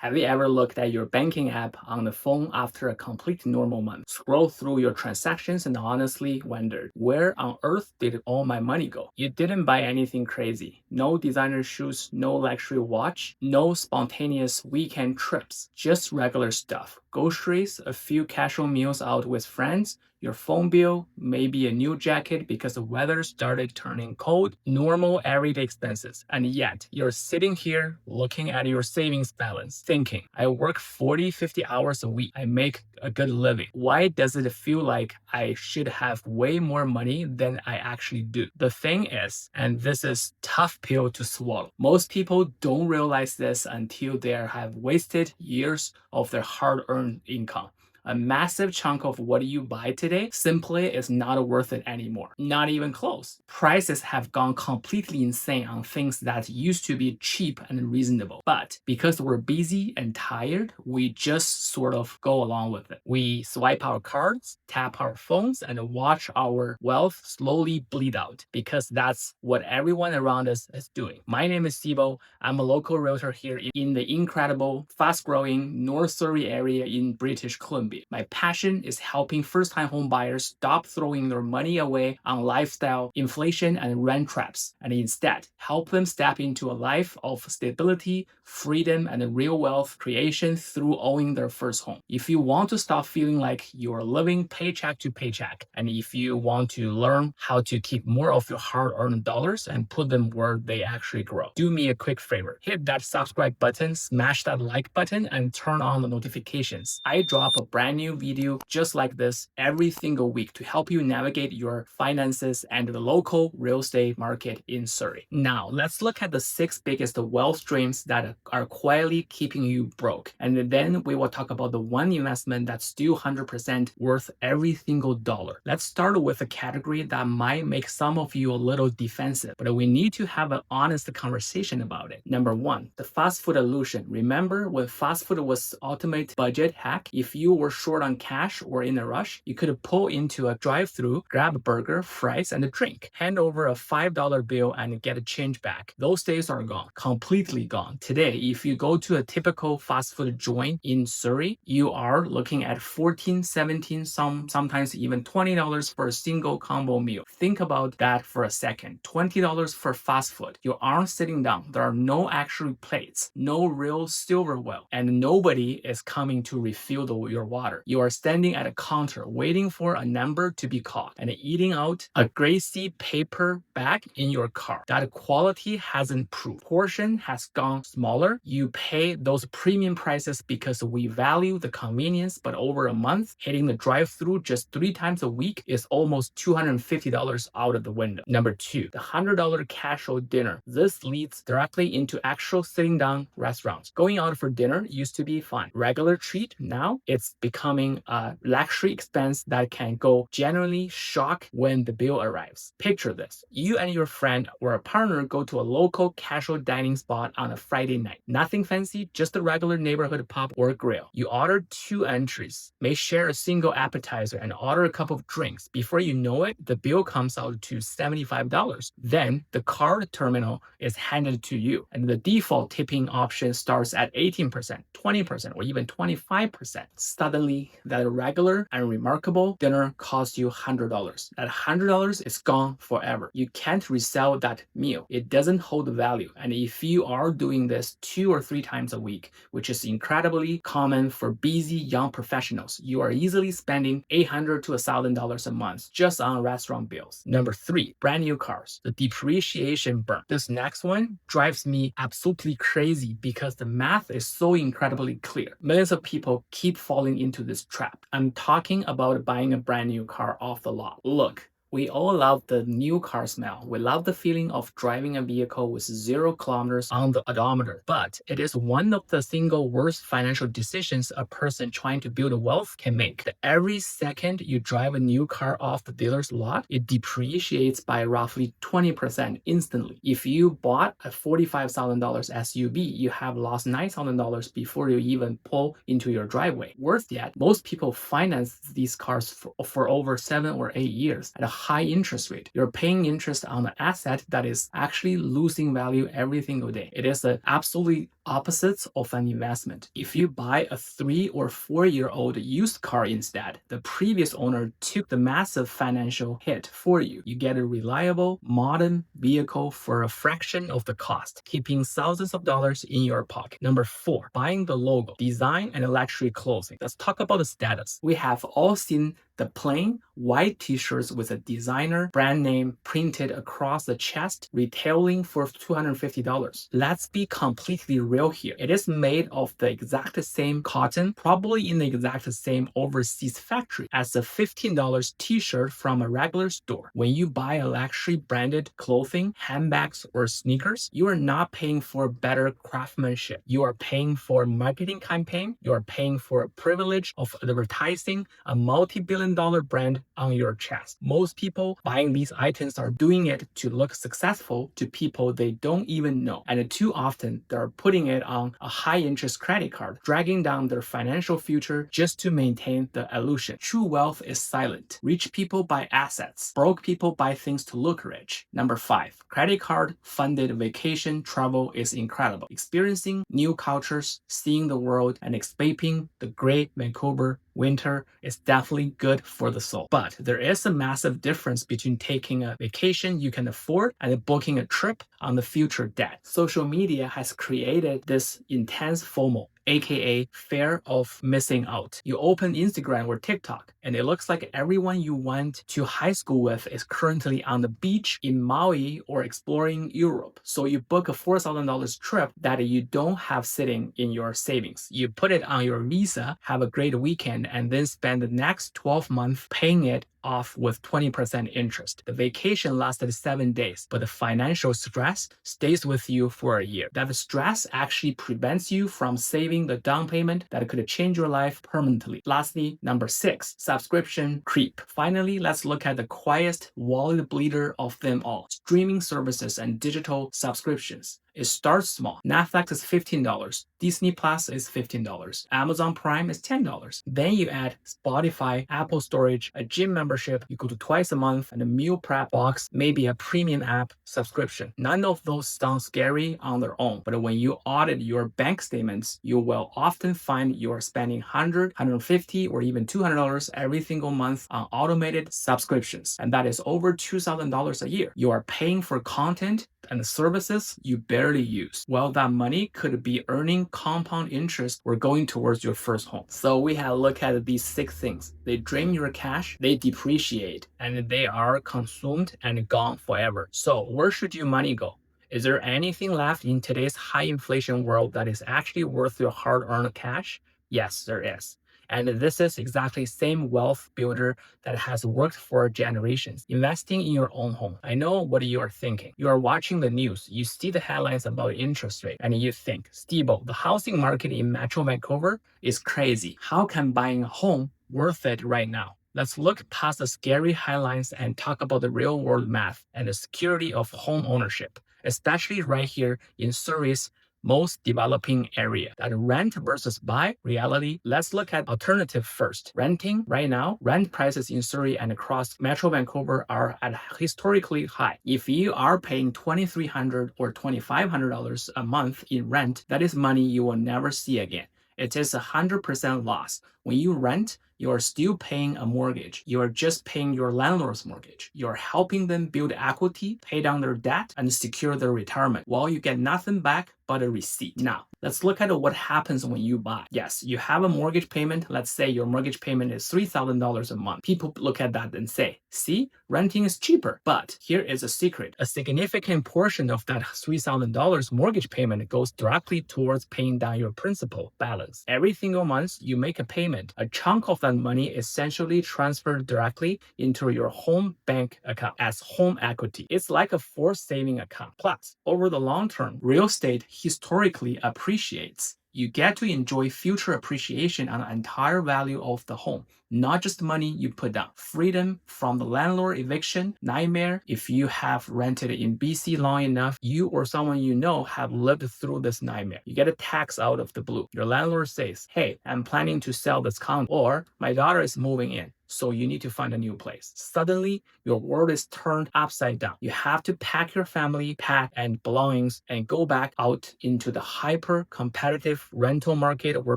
Have you ever looked at your banking app on the phone after a complete normal month, scroll through your transactions and honestly wondered, where on earth did all my money go? You didn't buy anything crazy. No designer shoes, no luxury watch, no spontaneous weekend trips, just regular stuff. Groceries, a few casual meals out with friends, your phone bill, maybe a new jacket because the weather started turning cold, normal everyday expenses. And yet, you're sitting here looking at your savings balance, thinking, I work 40, 50 hours a week. I make a good living. Why does it feel like I should have way more money than I actually do? The thing is, and this is tough pill to swallow, most people don't realize this until they have wasted years of their hard-earned income. A massive chunk of what you buy today simply is not worth it anymore. Not even close. Prices have gone completely insane on things that used to be cheap and reasonable. But because we're busy and tired, we just sort of go along with it. We swipe our cards, tap our phones, and watch our wealth slowly bleed out because that's what everyone around us is doing. My name is Sibo. I'm a local realtor here in the incredible, fast-growing North Surrey area in British Columbia. My passion is helping first-time home buyers stop throwing their money away on lifestyle, inflation, and rent traps, and instead help them step into a life of stability, freedom, and real wealth creation through owning their first home. If you want to stop feeling like you're living paycheck to paycheck, and if you want to learn how to keep more of your hard-earned dollars and put them where they actually grow, do me a quick favor. Hit that subscribe button, smash that like button, and turn on the notifications. I drop a brand new video just like this every single week to help you navigate your finances and the local real estate market in Surrey. Now, let's look at the 6 biggest wealth streams that are quietly keeping you broke. And then we will talk about the one investment that's still 100% worth every single dollar. Let's start with a category that might make some of you a little defensive, but we need to have an honest conversation about it. Number 1, the fast food illusion. Remember when fast food was ultimate budget hack? If you were short on cash or in a rush, you could pull into a drive-thru, grab a burger, fries, and a drink, hand over a $5 bill and get a change back. Those days are gone, completely gone. Today, if you go to a typical fast food joint in Surrey, you are looking at $14, $17, sometimes even $20 for a single combo meal. Think about that for a second. $20 for fast food. You aren't sitting down. There are no actual plates, no real silverware, and nobody is coming to refill your water. You are standing at a counter waiting for a number to be called and eating out a greasy paper bag in your car. That quality has improved. Portion has gone smaller. You pay those premium prices because we value the convenience, but over a month, hitting the drive-thru just 3 times a week is almost $250 out of the window. Number 2, the $100 casual dinner. This leads directly into actual sitting down restaurants. Going out for dinner used to be fun. Regular treat, now it's becoming a luxury expense that can go genuinely shock when the bill arrives. Picture this. You and your friend or a partner go to a local casual dining spot on a Friday night. Nothing fancy, just a regular neighborhood pub or grill. You order 2 entries, may share a single appetizer, and order a couple of drinks. Before you know it, the bill comes out to $75. Then the card terminal is handed to you, and the default tipping option starts at 18%, 20%, or even 25%. Suddenly, that regular and remarkable dinner costs you $100. That $100 is gone forever. You can't resell that meal. It doesn't hold value. And if you are doing this 2 or 3 times a week, which is incredibly common for busy young professionals, you are easily spending $800 to $1,000 a month just on restaurant bills. Number 3, brand new cars. The depreciation burn. This next one drives me absolutely crazy because the math is so incredibly clear. Millions of people keep falling into this trap. I'm talking about buying a brand new car off the lot. Look, we all love the new car smell. We love the feeling of driving a vehicle with 0 kilometers on the odometer. But it is one of the single worst financial decisions a person trying to build wealth can make. Every second you drive a new car off the dealer's lot, it depreciates by roughly 20% instantly. If you bought a $45,000 SUV, you have lost $9,000 before you even pull into your driveway. Worse yet, most people finance these cars for over 7 or 8 years at a high interest rate. You're paying interest on an asset that is actually losing value every single day. It is an absolutely Opposites of an investment. If you buy a 3 or 4 year old used car instead, the previous owner took the massive financial hit for you. You get a reliable, modern vehicle for a fraction of the cost, keeping thousands of dollars in your pocket. Number 4, buying the logo, design, and luxury clothing. Let's talk about the status. We have all seen the plain white t-shirts with a designer brand name printed across the chest, retailing for $250. Let's be completely real here. It is made of the exact same cotton, probably in the exact same overseas factory as a $15 t-shirt from a regular store. When you buy a luxury branded clothing, handbags, or sneakers, you are not paying for better craftsmanship. You are paying for a marketing campaign. You are paying for a privilege of advertising a multi-billion dollar brand on your chest. Most people buying these items are doing it to look successful to people they don't even know. And too often, they're putting it on a high interest credit card, dragging down their financial future just to maintain the illusion. True wealth is silent. Rich people buy assets. Broke people buy things to look rich. Number 5, credit card funded vacation travel is incredible. Experiencing new cultures, seeing the world, and escaping the great Vancouver winter is definitely good for the soul. But there is a massive difference between taking a vacation you can afford and booking a trip on the future debt. Social media has created this intense FOMO, aka fear of missing out. You open Instagram or TikTok, and it looks like everyone you went to high school with is currently on the beach in Maui or exploring Europe. So you book a $4,000 trip that you don't have sitting in your savings. You put it on your visa, have a great weekend, and then spend the next 12 months paying it off with 20% interest. The vacation lasted 7 days, but the financial stress stays with you for a year. That stress actually prevents you from saving the down payment that could change your life permanently. Lastly, number 6, subscription creep. Finally, let's look at the quietest wallet bleeder of them all, streaming services and digital subscriptions. It starts small. Netflix is $15. Disney Plus is $15. Amazon Prime is $10. Then you add Spotify, Apple Storage, a gym membership, you go to twice a month, and a meal prep box, maybe a premium app subscription. None of those sound scary on their own, but when you audit your bank statements, you will often find you're spending $100, $150, or even $200 every single month on automated subscriptions. And that is over $2,000 a year. You are paying for content and the services you barely use. Well, that money could be earning compound interest or going towards your first home. So we have looked at these 6 things. They drain your cash, they depreciate, and they are consumed and gone forever. So where should your money go? Is there anything left in today's high inflation world that is actually worth your hard-earned cash? Yes, there is. And this is exactly the same wealth builder that has worked for generations. Investing in your own home. I know what you are thinking. You are watching the news, you see the headlines about interest rate, and you think, Steve-O, the housing market in Metro Vancouver is crazy. How can buying a home worth it right now? Let's look past the scary headlines and talk about the real world math and the security of home ownership, especially right here in Surrey's most developing area. That rent versus buy reality. Let's look at alternative first. Renting right now, rent prices in Surrey and across Metro Vancouver are at historically high. If you are paying $2,300 or $2,500 a month in rent, that is money you will never see again. It is 100% loss. When you rent, you are still paying a mortgage. You are just paying your landlord's mortgage. You are helping them build equity, pay down their debt, and secure their retirement, while you get nothing back but a receipt. Now, let's look at what happens when you buy. Yes, you have a mortgage payment. Let's say your mortgage payment is $3,000 a month. People look at that and say, see, renting is cheaper. But here is a secret. A significant portion of that $3,000 mortgage payment goes directly towards paying down your principal balance. Every single month you make a payment, a chunk of that money essentially transferred directly into your home bank account as home equity. It's like a forced saving account. Plus, over the long term, real estate historically appreciates. You get to enjoy future appreciation on the entire value of the home, not just money you put down. Freedom from the landlord eviction nightmare. If you have rented in BC long enough, you or someone you know have lived through this nightmare. You get a tax out of the blue. Your landlord says, hey, I'm planning to sell this condo, or my daughter is moving in. so you need to find a new place. Suddenly, your world is turned upside down. You have to pack your family, pack and belongings, and go back out into the hyper competitive rental market where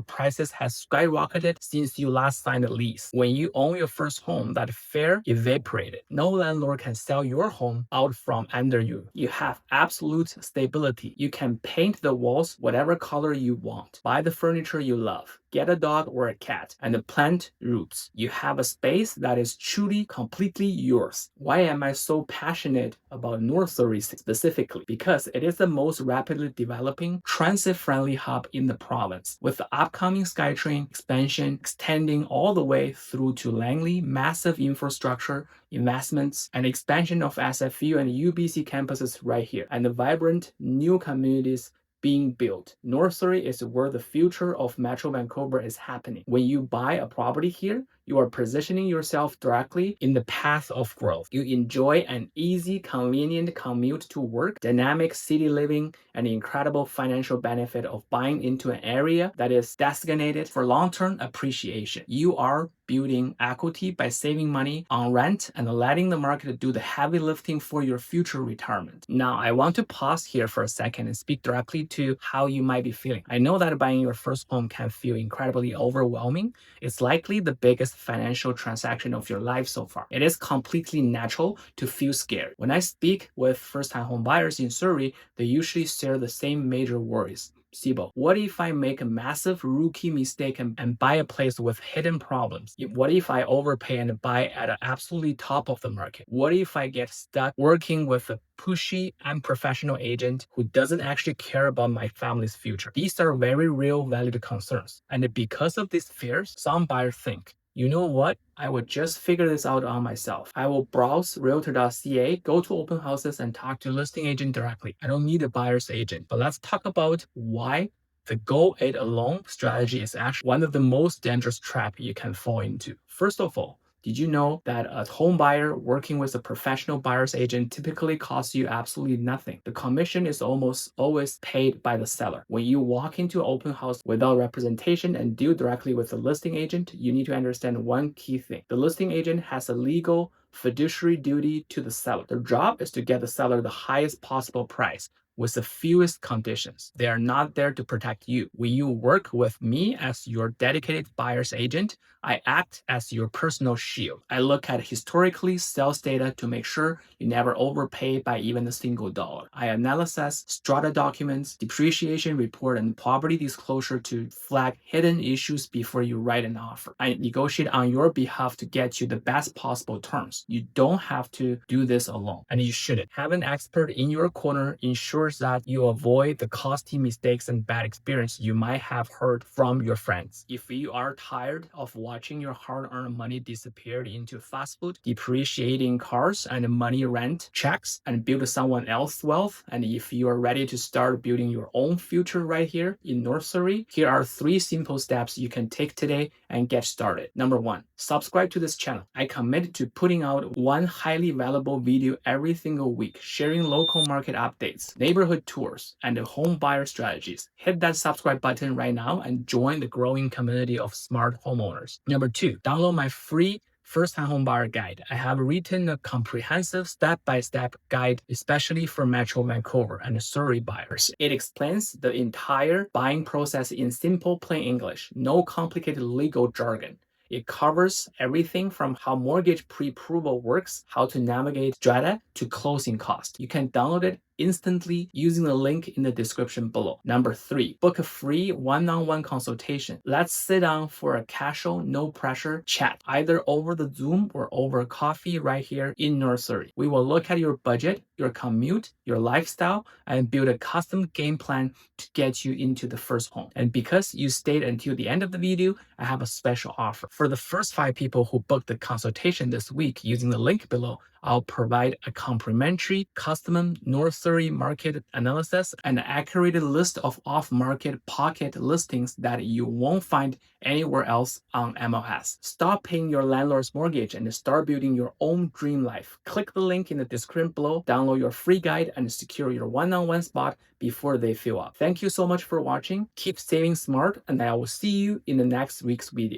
prices has skyrocketed since you last signed a lease. When you own your first home, that fear evaporated. No landlord can sell your home out from under you. You have absolute stability. You can paint the walls whatever color you want, buy the furniture you love, get a dog or a cat, and plant roots. You have a space that is truly completely yours. Why am I so passionate about Groceries specifically? Because it is the most rapidly developing transit-friendly hub in the province. With the upcoming SkyTrain expansion extending all the way through to Langley, massive infrastructure investments and expansion of SFU and UBC campuses right here, and the vibrant new communities being built. North Surrey is where the future of Metro Vancouver is happening. When you buy a property here, you are positioning yourself directly in the path of growth. You enjoy an easy, convenient commute to work, dynamic city living, and the incredible financial benefit of buying into an area that is designated for long-term appreciation. You are building equity by saving money on rent and letting the market do the heavy lifting for your future retirement. Now, I want to pause here for a second and speak directly to how you might be feeling. I know that buying your first home can feel incredibly overwhelming. It's likely the biggest financial transaction of your life so far. It is completely natural to feel scared. When I speak with first-time home buyers in Surrey, they usually share the same major worries. Sibo, what if I make a massive rookie mistake and buy a place with hidden problems? What if I overpay and buy at an absolutely top of the market? What if I get stuck working with a pushy, unprofessional agent who doesn't actually care about my family's future? These are very real, valid concerns. And because of these fears, some buyers think, you know what? I will just figure this out on myself. I will browse realtor.ca, go to open houses, and talk to a listing agent directly. I don't need a buyer's agent. But let's talk about why the go it alone strategy is actually one of the most dangerous traps you can fall into. First of all, did you know that a home buyer working with a professional buyer's agent typically costs you absolutely nothing? The commission is almost always paid by the seller. When you walk into an open house without representation and deal directly with a listing agent, you need to understand one key thing. The listing agent has a legal fiduciary duty to the seller. Their job is to get the seller the highest possible price with the fewest conditions. They are not there to protect you. When you work with me as your dedicated buyer's agent, I act as your personal shield. I look at historically sales data to make sure you never overpay by even a single dollar. I analyze strata documents, depreciation report, and property disclosure to flag hidden issues before you write an offer. I negotiate on your behalf to get you the best possible terms. You don't have to do this alone, and you shouldn't. Have an expert in your corner ensures that you avoid the costly mistakes and bad experience you might have heard from your friends. If you are tired of watching your hard-earned money disappear into fast food, depreciating cars, and money rent checks and build someone else's wealth, and if you are ready to start building your own future right here in North Surrey, here are 3 simple steps you can take today and get started. Number 1, subscribe to this channel. I commit to putting out one highly valuable video every single week, sharing local market updates, neighborhood tours, and home buyer strategies. Hit that subscribe button right now and join the growing community of smart homeowners. Number 2, download my free first-time home buyer guide. I have written a comprehensive step-by-step guide, especially for Metro Vancouver and Surrey buyers. It explains the entire buying process in simple, plain English, no complicated legal jargon. It covers everything from how mortgage pre-approval works, how to navigate strata, to closing costs. You can download it instantly using the link in the description below. Number 3, book a free one-on-one consultation. Let's sit down for a casual, no pressure chat, either over the Zoom or over coffee right here in North Surrey. We will look at your budget, your commute, your lifestyle, and build a custom game plan to get you into the first home. And because you stayed until the end of the video, I have a special offer. For the first 5 people who booked the consultation this week using the link below, I'll provide a complimentary custom North Surrey market analysis and an accurate list of off-market pocket listings that you won't find anywhere else on MLS. Stop paying your landlord's mortgage and start building your own dream life. Click the link in the description below, download your free guide, and secure your one-on-one spot before they fill up. Thank you so much for watching. Keep saving smart, and I will see you in the next week's video.